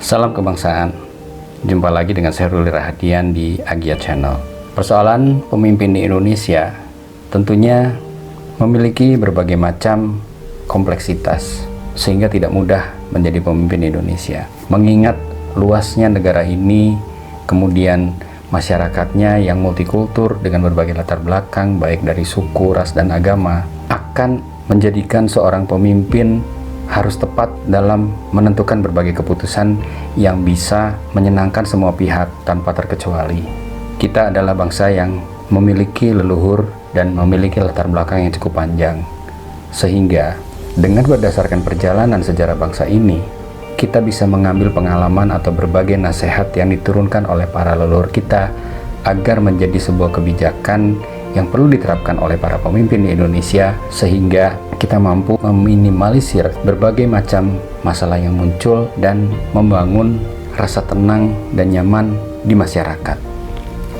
Salam kebangsaan. Jumpa lagi dengan saya Ruli Rahadian di Agia Channel. Persoalan pemimpin di Indonesia tentunya memiliki berbagai macam kompleksitas sehingga tidak mudah menjadi pemimpin Indonesia. Mengingat luasnya negara ini, kemudian masyarakatnya yang multikultur dengan berbagai latar belakang baik dari suku, ras, dan agama, akan menjadikan seorang pemimpin harus tepat dalam menentukan berbagai keputusan yang bisa menyenangkan semua pihak tanpa terkecuali. Kita adalah bangsa yang memiliki leluhur dan memiliki latar belakang yang cukup panjang, sehingga dengan berdasarkan perjalanan sejarah bangsa ini, kita bisa mengambil pengalaman atau berbagai nasihat yang diturunkan oleh para leluhur kita agar menjadi sebuah kebijakan yang perlu diterapkan oleh para pemimpin di Indonesia, sehingga kita mampu meminimalisir berbagai macam masalah yang muncul dan membangun rasa tenang dan nyaman di masyarakat.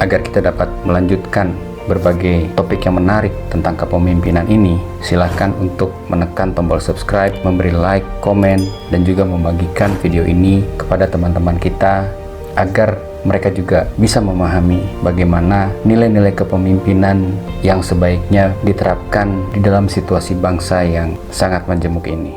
Agar kita dapat melanjutkan berbagai topik yang menarik tentang kepemimpinan ini, silahkan untuk menekan tombol subscribe, memberi like, komen, dan juga membagikan video ini kepada teman-teman kita agar mereka juga bisa memahami bagaimana nilai-nilai kepemimpinan yang sebaiknya diterapkan di dalam situasi bangsa yang sangat majemuk ini.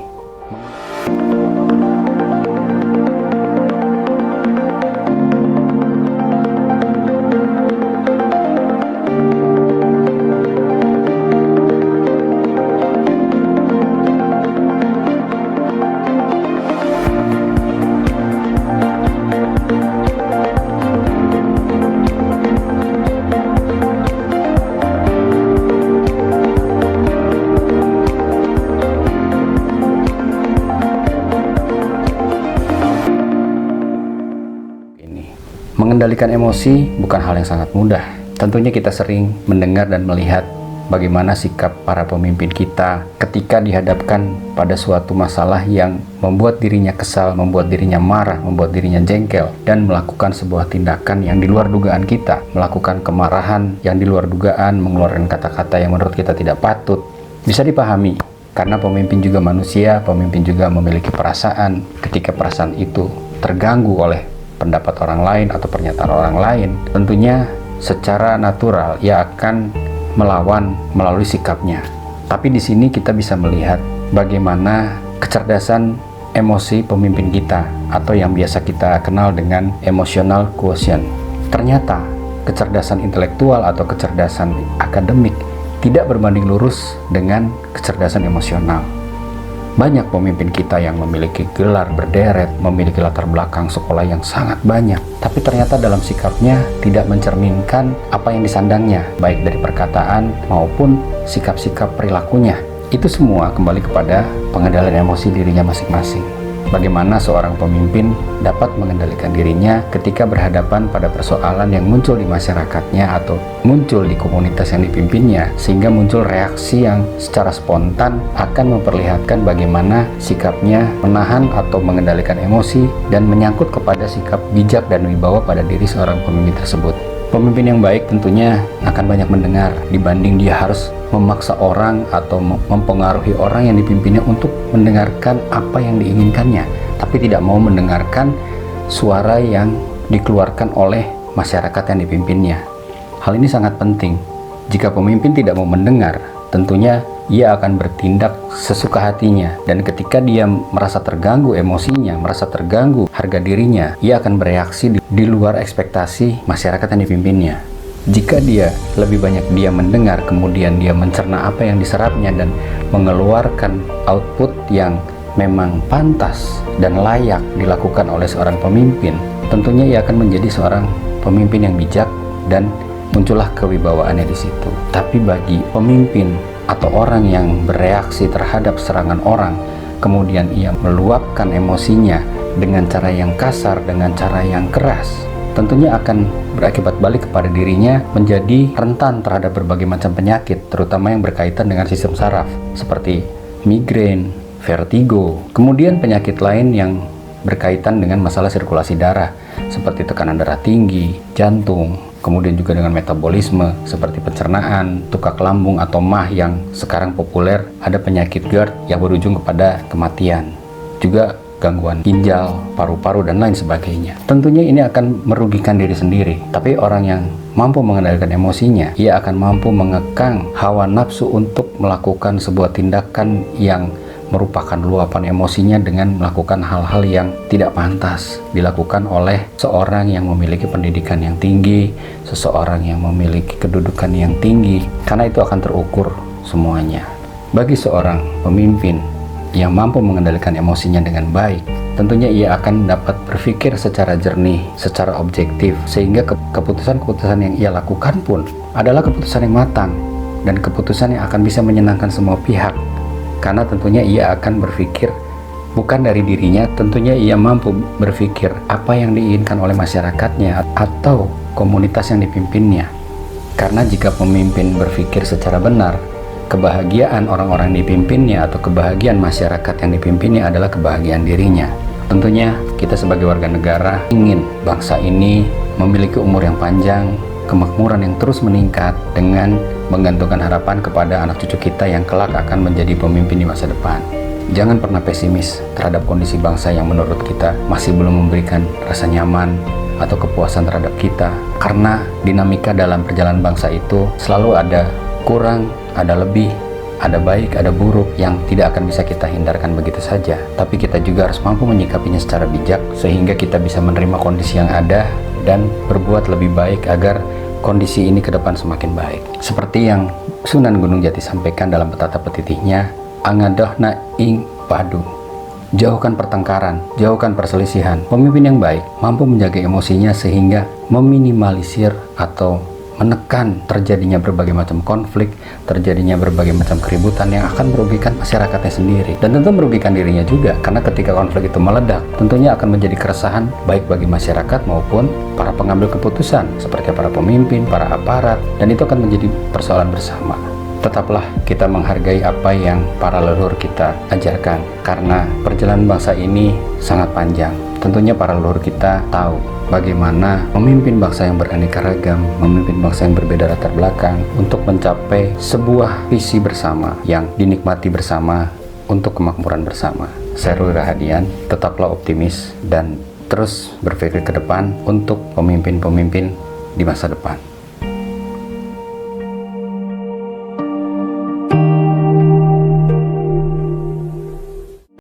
Mengendalikan emosi bukan hal yang sangat mudah. Tentunya kita sering mendengar dan melihat bagaimana sikap para pemimpin kita ketika dihadapkan pada suatu masalah yang membuat dirinya kesal, membuat dirinya marah, membuat dirinya jengkel, dan melakukan sebuah tindakan yang di luar dugaan kita, melakukan kemarahan yang di luar dugaan, mengeluarkan kata-kata yang menurut kita tidak patut. Bisa dipahami, karena pemimpin juga manusia, pemimpin juga memiliki perasaan. Ketika perasaan itu terganggu oleh pendapat orang lain atau pernyataan orang lain, tentunya secara natural ia akan melawan melalui sikapnya. Tapi di sini kita bisa melihat bagaimana kecerdasan emosi pemimpin kita atau yang biasa kita kenal dengan emotional quotient. Ternyata kecerdasan intelektual atau kecerdasan akademik tidak berbanding lurus dengan kecerdasan emosional. Banyak pemimpin kita yang memiliki gelar berderet, memiliki latar belakang sekolah yang sangat banyak, tapi ternyata dalam sikapnya tidak mencerminkan apa yang disandangnya, baik dari perkataan maupun sikap-sikap perilakunya. Itu semua kembali kepada pengendalian emosi dirinya masing-masing. Bagaimana seorang pemimpin dapat mengendalikan dirinya ketika berhadapan pada persoalan yang muncul di masyarakatnya atau muncul di komunitas yang dipimpinnya, sehingga muncul reaksi yang secara spontan akan memperlihatkan bagaimana sikapnya menahan atau mengendalikan emosi dan menyangkut kepada sikap bijak dan wibawa pada diri seorang pemimpin tersebut. Pemimpin yang baik tentunya akan banyak mendengar dibanding dia harus memaksa orang atau mempengaruhi orang yang dipimpinnya untuk mendengarkan apa yang diinginkannya, tapi tidak mau mendengarkan suara yang dikeluarkan oleh masyarakat yang dipimpinnya. Hal ini sangat penting. Jika pemimpin tidak mau mendengar, tentunya ia akan bertindak sesuka hatinya, dan ketika dia merasa terganggu emosinya, merasa terganggu harga dirinya, ia akan bereaksi di luar ekspektasi masyarakat yang dipimpinnya. Jika dia lebih banyak dia mendengar, kemudian dia mencerna apa yang diserapnya dan mengeluarkan output yang memang pantas dan layak dilakukan oleh seorang pemimpin, tentunya ia akan menjadi seorang pemimpin yang bijak dan muncullah kewibawaannya di situ. Tapi bagi pemimpin atau orang yang bereaksi terhadap serangan orang, kemudian ia meluapkan emosinya dengan cara yang kasar, dengan cara yang keras, tentunya akan berakibat balik kepada dirinya, menjadi rentan terhadap berbagai macam penyakit, terutama yang berkaitan dengan sistem saraf, seperti migrain, vertigo, kemudian penyakit lain yang berkaitan dengan masalah sirkulasi darah, seperti tekanan darah tinggi, jantung, kemudian juga dengan metabolisme seperti pencernaan, tukak lambung atau MAH yang sekarang populer, ada penyakit GERD yang berujung kepada kematian. Juga gangguan ginjal, paru-paru, dan lain sebagainya. Tentunya ini akan merugikan diri sendiri, tapi orang yang mampu mengendalikan emosinya, ia akan mampu mengekang hawa nafsu untuk melakukan sebuah tindakan yang merupakan luapan emosinya dengan melakukan hal-hal yang tidak pantas dilakukan oleh seorang yang memiliki pendidikan yang tinggi, seseorang yang memiliki kedudukan yang tinggi, karena itu akan terukur semuanya. Bagi seorang pemimpin yang mampu mengendalikan emosinya dengan baik, tentunya ia akan dapat berpikir secara jernih, secara objektif, sehingga keputusan-keputusan yang ia lakukan pun adalah keputusan yang matang dan keputusan yang akan bisa menyenangkan semua pihak. Karena tentunya ia akan berpikir bukan dari dirinya, tentunya ia mampu berpikir apa yang diinginkan oleh masyarakatnya atau komunitas yang dipimpinnya. Karena jika pemimpin berpikir secara benar, kebahagiaan orang-orang yang dipimpinnya atau kebahagiaan masyarakat yang dipimpinnya adalah kebahagiaan dirinya. Tentunya kita sebagai warga negara ingin bangsa ini memiliki umur yang panjang, kemakmuran yang terus meningkat dengan menggantungkan harapan kepada anak cucu kita yang kelak akan menjadi pemimpin di masa depan. Jangan pernah pesimis terhadap kondisi bangsa yang menurut kita masih belum memberikan rasa nyaman atau kepuasan terhadap kita, karena dinamika dalam perjalanan bangsa itu selalu ada kurang, ada lebih, ada baik, ada buruk yang tidak akan bisa kita hindarkan begitu saja. Tapi kita juga harus mampu menyikapinya secara bijak sehingga kita bisa menerima kondisi yang ada dan berbuat lebih baik agar kondisi ini ke depan semakin baik. Seperti yang Sunan Gunung Jati sampaikan dalam petata petitihnya, angadohna ing padu. Jauhkan pertengkaran, jauhkan perselisihan. Pemimpin yang baik mampu menjaga emosinya sehingga meminimalisir atau menekan terjadinya berbagai macam konflik, terjadinya berbagai macam keributan yang akan merugikan masyarakatnya sendiri dan tentu merugikan dirinya juga, karena ketika konflik itu meledak tentunya akan menjadi keresahan baik bagi masyarakat maupun para pengambil keputusan seperti para pemimpin, para aparat, dan itu akan menjadi persoalan bersama. Tetaplah kita menghargai apa yang para leluhur kita ajarkan, karena perjalanan bangsa ini sangat panjang. Tentunya para leluhur kita tahu bagaimana memimpin bangsa yang beraneka ragam, memimpin bangsa yang berbeda latar belakang untuk mencapai sebuah visi bersama yang dinikmati bersama untuk kemakmuran bersama. Saya Ruli Rahadian, tetaplah optimis dan terus berpikir ke depan untuk pemimpin-pemimpin di masa depan.